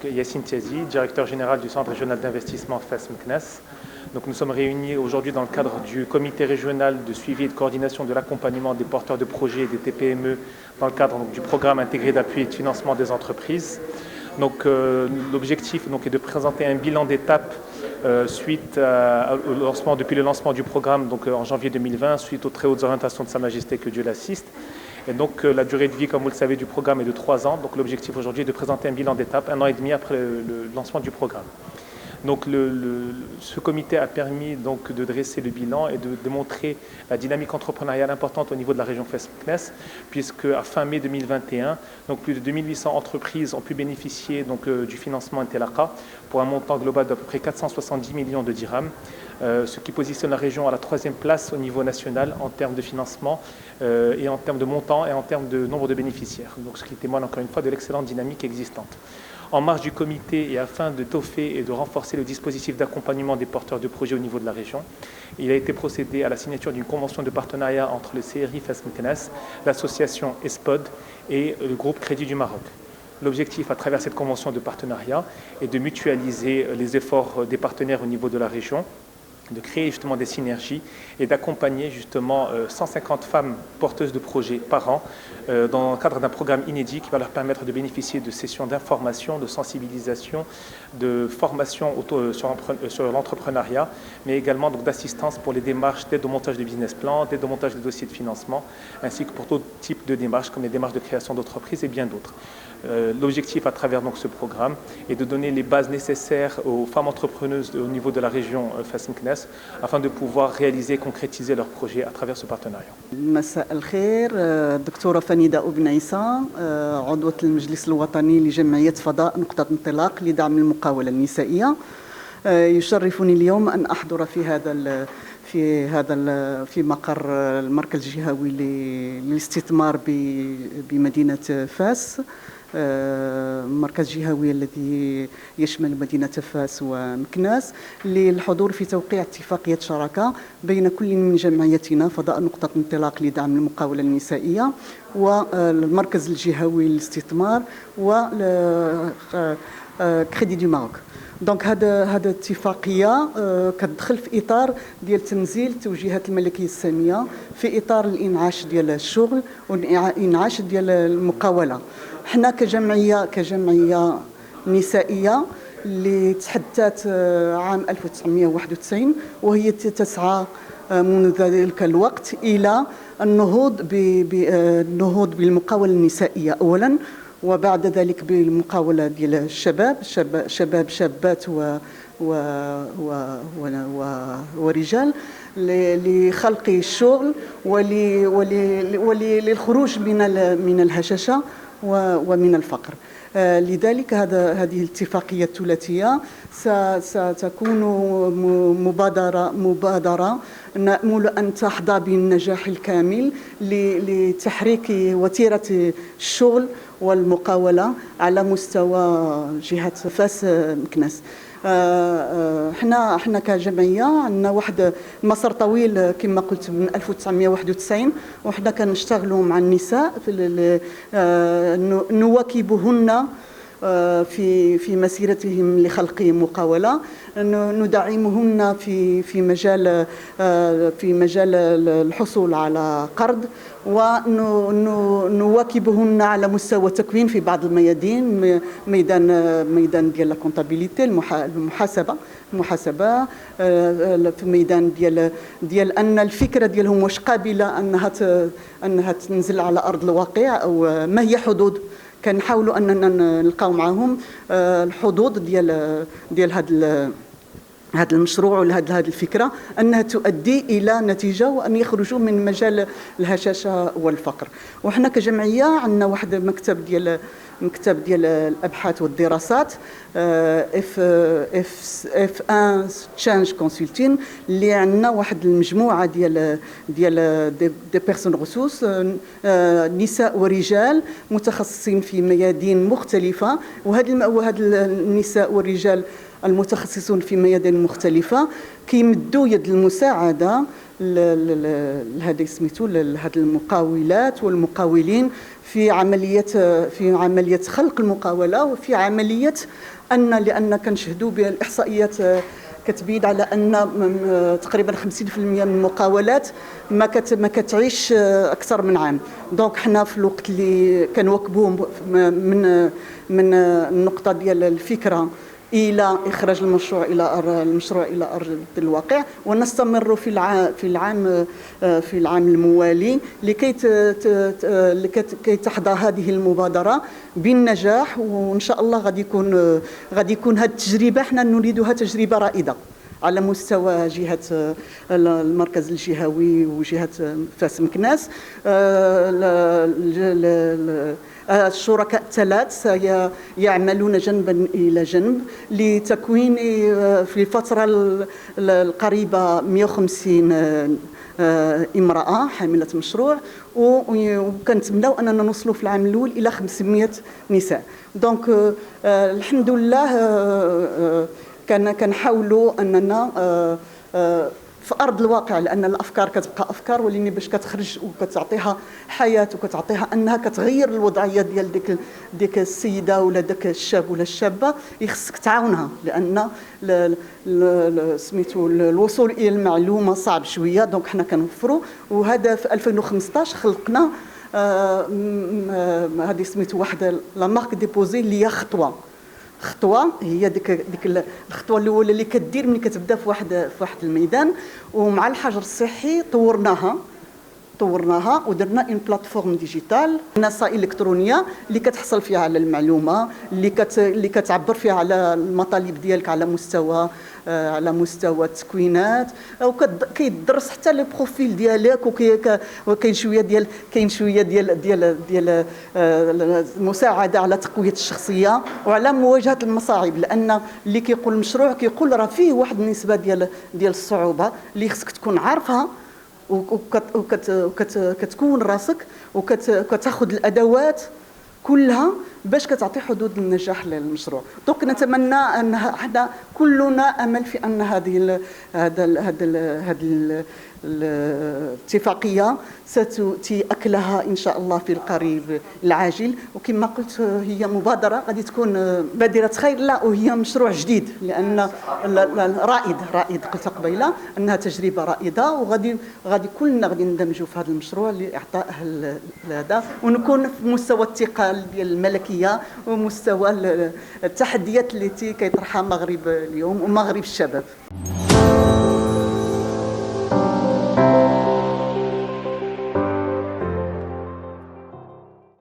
Donc Yassine Tiazi, directeur général du Centre régional d'investissement FES Meknès. Donc nous sommes réunis aujourd'hui dans le cadre du comité régional de suivi et de coordination de l'accompagnement des porteurs de projets et des TPME dans le cadre du programme intégré d'appui et de financement des entreprises. Donc l'objectif est de présenter un bilan d'étape suite depuis le lancement du programme en janvier 2020, suite aux très hautes orientations de Sa Majesté, que Dieu l'assiste. Et donc la durée de vie, comme vous le savez, du programme est de 3 ans. Donc l'objectif aujourd'hui est de présenter un bilan d'étape 1 an et demi après le lancement du programme. Donc ce comité a permis de dresser le bilan et de démontrer la dynamique entrepreneuriale importante au niveau de la région FES-Meknès, puisque à fin mai 2021, plus de 2800 entreprises ont pu bénéficier du financement Intelaka pour un montant global d'à peu près 470 millions de dirhams, ce qui positionne la région à la 3e place au niveau national en termes de financement et en termes de montant et en termes de nombre de bénéficiaires. Donc ce qui témoigne encore une fois de l'excellente dynamique existante. En marge du comité et afin de toffer et de renforcer le dispositif d'accompagnement des porteurs de projets au niveau de la région, il a été procédé à la signature d'une convention de partenariat entre le CRI FES Meknès, l'association ESPOD et le groupe Crédit du Maroc. L'objectif à travers cette convention de partenariat est de mutualiser les efforts des partenaires au niveau de la région, de créer justement des synergies et d'accompagner justement 150 femmes porteuses de projets par an dans le cadre d'un programme inédit qui va leur permettre de bénéficier de sessions d'information, de sensibilisation, de formation sur l'entrepreneuriat, mais également d'assistance pour les démarches d'aide au montage de business plan, d'aide au montage de dossiers de financement, ainsi que pour tout type de démarches comme les démarches de création d'entreprise et bien d'autres. L'objectif à travers ce programme est de donner les bases nécessaires aux femmes entrepreneuses au niveau de la région FES-Meknès afin de pouvoir réaliser et concrétiser leurs projets à travers ce partenariat. مساء الخير، دكتورة فنيدة أبن عيسى، عضوة المجلس الوطني لجمعية فضاء نقطة انطلاق لدعم المقاولة النسائية. يشرفني اليوم أن أحضر في مقر المركز الجهوي للاستثمار بمدينة فاس، مركز جهوي الذي يشمل مدينة فاس ومكناس، للحضور في توقيع اتفاقية شراكة بين كل من جمعيتنا فضاء نقطة انطلاق لدعم المقاولة النسائية والمركز الجهوي للاستثمار وكريدي دو ماروك. دونك هذا اتفاقيه كتدخل في اطار ديال تنزيل التوجيهات الملكيه الساميه في اطار الانعاش ديال الشغل والانعاش ديال المقاوله. حنا كجمعيه نسائيه اللي تحدثت عام 1991 وهي تسعى منذ ذلك الوقت الى النهوض بالمقاوله النسائيه اولا، وبعد ذلك بالمقاولة ديال الشباب شابات ورجال لخلق الشغل وللخروج من الهشاشة ومن الفقر. لذلك هذه الاتفاقية الثلاثية ستكون مبادرة نأمل أن تحظى بالنجاح الكامل لتحريك وتيرة الشغل والمقاولة على مستوى جهة فاس مكناس. احنا كجمعيه عندنا واحد مسار طويل كما قلت من 1991 وحنا كنشتغلوا مع النساء نواكبهن في مسيرتهم لخلق مقاولة، ندعمهن في مجال الحصول على قرض، ونواكبهن على مستوى التكوين في بعض الميادين، ميدان ديال الكونتابيليتي المحاسبه في ميدان ديال ان الفكره ديالهم واش قابله انها تنزل على ارض الواقع او ما هي حدود. كنحاولوا اننا نلقاو معهم الحدود ديال هذا المشروع ولا هذه الفكره انها تؤدي الى نتيجه وان يخرجوا من مجال الهشاشه والفقر. وحنا كجمعيه عندنا واحد مكتب ديال الابحاث والدراسات اف 1 تشانج كونسلتين، اللي عندنا واحد المجموعه ديال دي بيرسون ريسورس، نساء ورجال متخصصين في ميادين مختلفه، وهاد النساء والرجال المتخصصون في ميادين مختلفة كيمدوا يد المساعدة هذا سميتو هذه المقاولات والمقاولين في عمليه خلق المقاوله، وفي عمليه لان كنشهدوا بالاحصائيات كتبين على ان تقريبا 50% من المقاولات ما كتعيش اكثر من عام. دونك حنا في الوقت اللي كنواكبوا من النقطه ديال الفكره الى اخراج المشروع الى ارض الواقع، ونستمر في العام الموالي لكي تحظى هذه المبادره بالنجاح. وان شاء الله غادي يكون هذه التجربه حنا نريدها تجربه رائده على مستوى جهه المركز الجهوي وجهه فاس مكناس. الشركاء الثلاث سيعملون جنبا إلى جنب لتكوين في الفترة القريبة 150 امرأة حاملة مشروع، وكنتمناو أننا نوصلوا في العام الأول إلى 500 نساء. دونك الحمد لله كنحاولوا أننا في ارض الواقع، لان الافكار كتبقى افكار، ولكن باش كتخرج وكتعطيها حياه وكتعطيها انها كتغير الوضعيه ديال ديك السيده ولا داك الشاب ولا الشابه، خصك تعاونها، لان سميتو الوصول الى المعلومه صعب شويه. دونك حنا كنوفروا، وهذا في 2015 خلقنا هذه سميتو واحد لا مارك ديبوزي اللي هي خطوه هي ديك الخطوه الاولى اللي كدير ملي كتبدا في واحد الميدان. ومع الحجر الصحي طورناها ودرنا اون بلاتفورم ديجيتال، منصه الكترونيه اللي كتحصل فيها على المعلومه، اللي كتعبر فيها على المطالب ديالك على مستوى التكوينات، وكيدرس حتى لو بروفيل ديالك، وكاين شويه ديال المساعده على تقويه الشخصيه وعلى مواجهه المصاعب، لان اللي كيقول المشروع كيقول راه فيه واحد النسبه ديال الصعوبه اللي خصك تكون عارفها، وكتكون راسك وكتاخذ الادوات كلها باش كتعطي حدود النجاح للمشروع. دونك نتمنى ان حنا كلنا امل في ان هذه الاتفاقيه ستؤتي اكلها ان شاء الله في القريب العاجل. وكما قلت هي مبادره غادي تكون بادره خير، لا وهي مشروع جديد، لان رائد قلت قبيله انها تجربه رائده، وغادي كلنا غادي ندمجوا في هذا المشروع لاعطاء هذا، ونكون في مستوى الثقه ديال الملكيه ومستوى التحديات التي كيطرحها المغرب اليوم ومغرب الشباب.